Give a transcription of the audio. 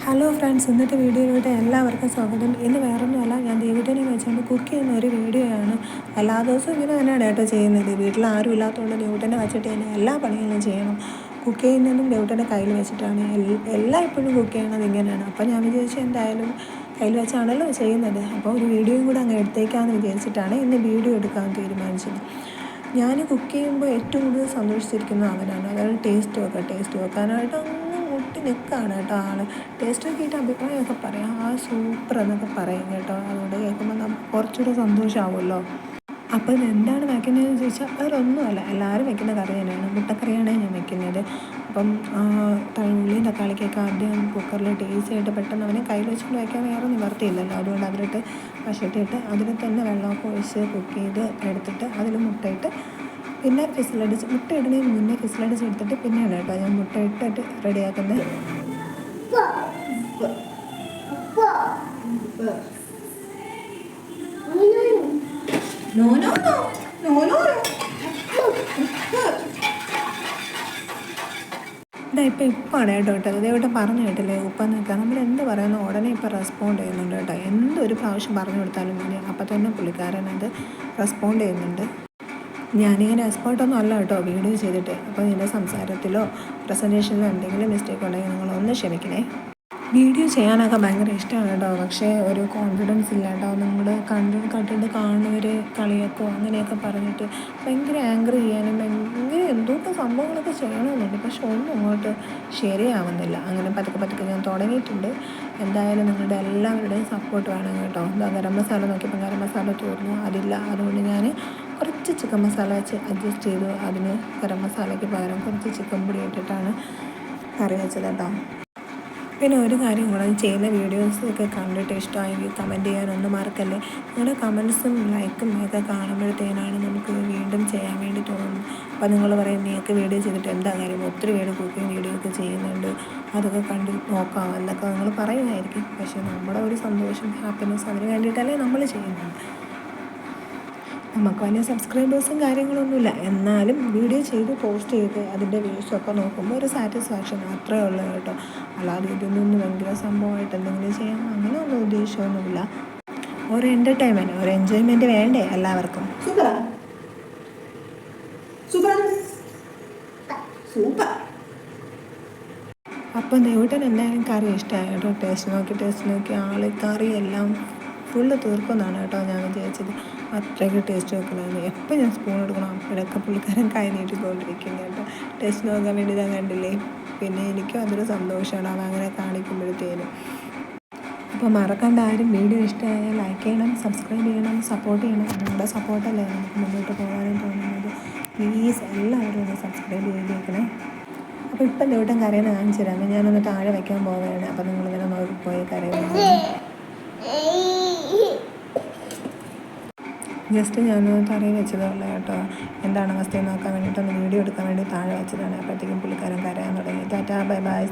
Hello friends, ഇന്നത്തെ വീഡിയോയിലോട്ട് എല്ലാവർക്കും സ്വാഗതം. ഇന്ന് വേറൊന്നുമല്ല, ഞാൻ ദേവുട്ടനെ വെച്ചുകൊണ്ട് കുക്ക് ചെയ്യുന്ന ഒരു വീഡിയോ ആണ്. എല്ലാ ദിവസവും ഇങ്ങനെ തന്നെയാണ് കേട്ടോ ചെയ്യുന്നത്. വീട്ടിൽ ആരും ഇല്ലാത്തതുകൊണ്ട് ദേവുട്ടനെ വെച്ചിട്ട് തന്നെ എല്ലാ പണികളും ചെയ്യണം. കുക്ക് ചെയ്യുന്നതും ദേവുട്ടൻ്റെ കയ്യിൽ വെച്ചിട്ടാണ്. എല്ലാം എപ്പോഴും കുക്ക് ചെയ്യണത് ഇങ്ങനെയാണ്. അപ്പോൾ ഞാൻ വിചാരിച്ചു എന്തായാലും കയ്യിൽ വെച്ചാണല്ലോ ചെയ്യുന്നത്, അപ്പോൾ ഒരു വീഡിയോയും കൂടെ അങ്ങ് എടുത്തേക്കാമെന്ന് വിചാരിച്ചിട്ടാണ് ഇന്ന് വീഡിയോ എടുക്കാൻ തീരുമാനിച്ചത്. ഞാൻ കുക്ക് ചെയ്യുമ്പോൾ ഏറ്റവും കൂടുതൽ സന്തോഷിച്ചിരിക്കുന്നത് അവനാണ്. അതായത് ടേസ്റ്റ് വെക്കാനായിട്ട് മുട്ടി നിൽക്കുകയാണ് കേട്ടോ ആൾ. ടേസ്റ്റ് നോക്കിയിട്ട് അഭിപ്രായമൊക്കെ പറയാം, സൂപ്പർ എന്നൊക്കെ പറയും കേട്ടോ. അതുകൊണ്ട് കേൾക്കുമ്പോൾ നമുക്ക് കുറച്ചുകൂടെ സന്തോഷമാവുമല്ലോ. അപ്പോൾ ഇതെന്താണ് വയ്ക്കുന്നതെന്ന് ചോദിച്ചാൽ വേറൊന്നുമല്ല, എല്ലാവരും വെക്കുന്ന കറി തന്നെയാണ്. മുട്ടക്കറിയാണ് ഞാൻ വെക്കുന്നത്. അപ്പം ഉള്ളിയും തക്കാളിക്കൊക്കെ ആദ്യം കുക്കറിൽ ടേസ്റ്റ് ആയിട്ട് പെട്ടെന്ന് അവനെ കയ്യിൽ വെച്ചുകൊണ്ട് വയ്ക്കാൻ വേറെ നിവർത്തിയില്ലല്ലോ. അതുകൊണ്ട് അതിലിട്ട് വശട്ടിയിട്ട് അതിൽ തന്നെ വെള്ളമൊക്കെ ഒഴിച്ച് കുക്ക് ചെയ്ത് എടുത്തിട്ട് അതിൽ മുട്ടയിട്ട് പിന്നെ ഫിസിലടിച്ച് മുട്ട ഇടുന്നതിന് മുന്നേ ഫിസിലടിച്ച് എടുത്തിട്ട് പിന്നെയാണ് കേട്ടോ ഞാൻ മുട്ട ഇട്ടിട്ട് റെഡിയാക്കുന്നത്. ഇതാണ് കേട്ടോ ഇട്ടത്. ഇതേവിടെ പറഞ്ഞു കേട്ടില്ലേ ഉപ്പെന്ന് വെക്കാൻ. നമ്മൾ എന്ത് പറയുന്നു ഉടനെ ഇപ്പോൾ റെസ്പോണ്ട് ചെയ്യുന്നുണ്ട് കേട്ടോ. എന്തൊരു പ്രാവശ്യം പറഞ്ഞു കൊടുത്താലും മതി, അപ്പം തന്നെ പുള്ളിക്കാരൻ അത് റെസ്പോണ്ട് ചെയ്യുന്നുണ്ട്. ഞാനിങ്ങനെ എക്സ്പേർട്ടൊന്നും അല്ല കേട്ടോ വീഡിയോ ചെയ്തിട്ട്. അപ്പോൾ ഇതിൻ്റെ സംസാരത്തിലോ പ്രസൻറ്റേഷനിലോ എന്തെങ്കിലും മിസ്റ്റേക്ക് ഉണ്ടെങ്കിൽ നിങ്ങളൊന്ന് ക്ഷമിക്കണേ. വീഡിയോ ചെയ്യാനൊക്കെ ഭയങ്കര ഇഷ്ടമാണ് കേട്ടോ, പക്ഷേ ഒരു കോൺഫിഡൻസ് ഇല്ല കേട്ടോ. നിങ്ങൾ കണ്ടിട്ട് കാണുന്നവർ കളിയാക്കോ അങ്ങനെയൊക്കെ പറഞ്ഞിട്ട് ഭയങ്കര ആങ്കർ ചെയ്യാനും ഭയങ്കര എന്തൊക്കെ സംഭവങ്ങളൊക്കെ ചെയ്യണമെന്നുണ്ട്, പക്ഷെ ഒന്നും അങ്ങോട്ട് ശരിയാവുന്നില്ല. അങ്ങനെ പതുക്കെ ഞാൻ തുടങ്ങിയിട്ടുണ്ട്. എന്തായാലും നിങ്ങളുടെ എല്ലാവരുടെയും സപ്പോർട്ട് വേണം കേട്ടോ. ഗരം മസാല നോക്കിയപ്പോൾ ഗരം മസാല തീർന്നു, അതില്ല. അതുകൊണ്ട് ഞാൻ കുറച്ച് ചിക്കൻ മസാല വെച്ച് അഡ്ജസ്റ്റ് ചെയ്തു. അതിന് ഗരം മസാലയ്ക്ക് പകരം കുറച്ച് ചിക്കൻ പൊടി ഇട്ടിട്ടാണ് കറി വെച്ചത് കേട്ടോ. പിന്നെ ഒരു കാര്യം കൂടെ, ചെയ്യുന്ന വീഡിയോസൊക്കെ കണ്ടിട്ട് ഇഷ്ടമായെങ്കിൽ കമൻറ്റ് ചെയ്യാനൊന്നും മറക്കല്ലേ. നിങ്ങളുടെ കമൻസും ലൈക്കും ഒക്കെ കാണുമ്പോഴത്തേനാണ് നമുക്ക് വീണ്ടും ചെയ്യാൻ വേണ്ടി തോന്നുന്നു. അപ്പോൾ നിങ്ങൾ പറയും നീയൊക്കെ വീഡിയോ ചെയ്തിട്ട് എന്താ കാര്യം, ഒത്തിരി പേര് കുക്കിംഗ് വീഡിയോ ഒക്കെ ചെയ്യുന്നുണ്ട്, അതൊക്കെ കണ്ട് നോക്കാം എന്നൊക്കെ നിങ്ങൾ പറയുമായിരിക്കും. പക്ഷേ നമ്മുടെ ഒരു സന്തോഷം, ഹാപ്പിനെസ്, അതിന് വേണ്ടിയിട്ടല്ലേ നമ്മൾ ചെയ്യുന്നത്. നമുക്ക് വലിയ സബ്സ്ക്രൈബേഴ്സും കാര്യങ്ങളൊന്നുമില്ല, എന്നാലും വീഡിയോ ചെയ്ത് പോസ്റ്റ് ചെയ്ത് അതിൻ്റെ വ്യൂസൊക്കെ നോക്കുമ്പോൾ ഒരു സാറ്റിസ്ഫാക്ഷൻ അത്രേ ഉള്ളൂ കേട്ടോ. അല്ലാതെ ഇതൊന്നും ഭയങ്കര സംഭവമായിട്ട് എന്തെങ്കിലും ചെയ്യാം അങ്ങനെ ഒന്നും ഉദ്ദേശമൊന്നുമില്ല. ഒരു എൻ്റർടൈൻമെൻറ്റ്, ഒരു എൻജോയ്മെൻറ്റ് വേണ്ടേ എല്ലാവർക്കും. സൂപ്പർ. അപ്പം ദേവുട്ടൻ എന്തായാലും കറി ഇഷ്ടമായി കേട്ടോ. ടേസ്റ്റ് നോക്കി ആൾ കറിയെല്ലാം ഫുള്ള് തീർക്കുമെന്നാണ് കേട്ടോ ഞാൻ വിചാരിച്ചത്. അത്രയ്ക്ക് ടേസ്റ്റ് വെക്കണമെന്ന്. എപ്പോൾ ഞാൻ സ്പൂൺ എടുക്കണം അപ്പോഴൊക്കെ പുള്ളിക്കാരൻ കൈ നീട്ടിക്കൊണ്ടിരിക്കും കേട്ടോ. ടേസ്റ്റ് നോക്കാൻ വേണ്ടി ഞാൻ കണ്ടില്ലേ. പിന്നെ എനിക്കും അതൊരു സന്തോഷമാണ് അവൻ അങ്ങനെ കാണിക്കുമ്പോഴത്തേനും. അപ്പോൾ മറക്കണ്ട, ആരും വീഡിയോ ഇഷ്ടമായാൽ ലൈക്ക് ചെയ്യണം, സബ്സ്ക്രൈബ് ചെയ്യണം, സപ്പോർട്ട് ചെയ്യണം. നിങ്ങളുടെ സപ്പോർട്ടല്ലേ നമുക്ക് മുന്നോട്ട് പോകാനും തോന്നുന്നത്. പ്ലീസ് എല്ലാവരും ഒന്ന് സബ്സ്ക്രൈബ് ചെയ്തേക്കണേ. അപ്പോൾ ഇപ്പം ദേവുട്ടൻ കരയുന്ന കാണിച്ചു തരാം. ഞാനൊന്ന് താഴെ വയ്ക്കാൻ പോവുകയാണ്. അപ്പോൾ നിങ്ങളിങ്ങനെ നോക്കിപ്പോയി കരയുന്നത് ജസ്റ്റ് ഞാനൊന്ന് തറയിൽ വെച്ചതല്ല കേട്ടോ. എന്താണ് അവസ്ഥയെന്ന് നോക്കാൻ വേണ്ടിയിട്ടൊന്ന് വീഡിയോ എടുക്കാൻ വേണ്ടി താഴെ വെച്ചതാണ്. അപ്പോഴത്തേക്കും പുള്ളിക്കാരൻ കരയാൻ തുടങ്ങി. Tata bye bye.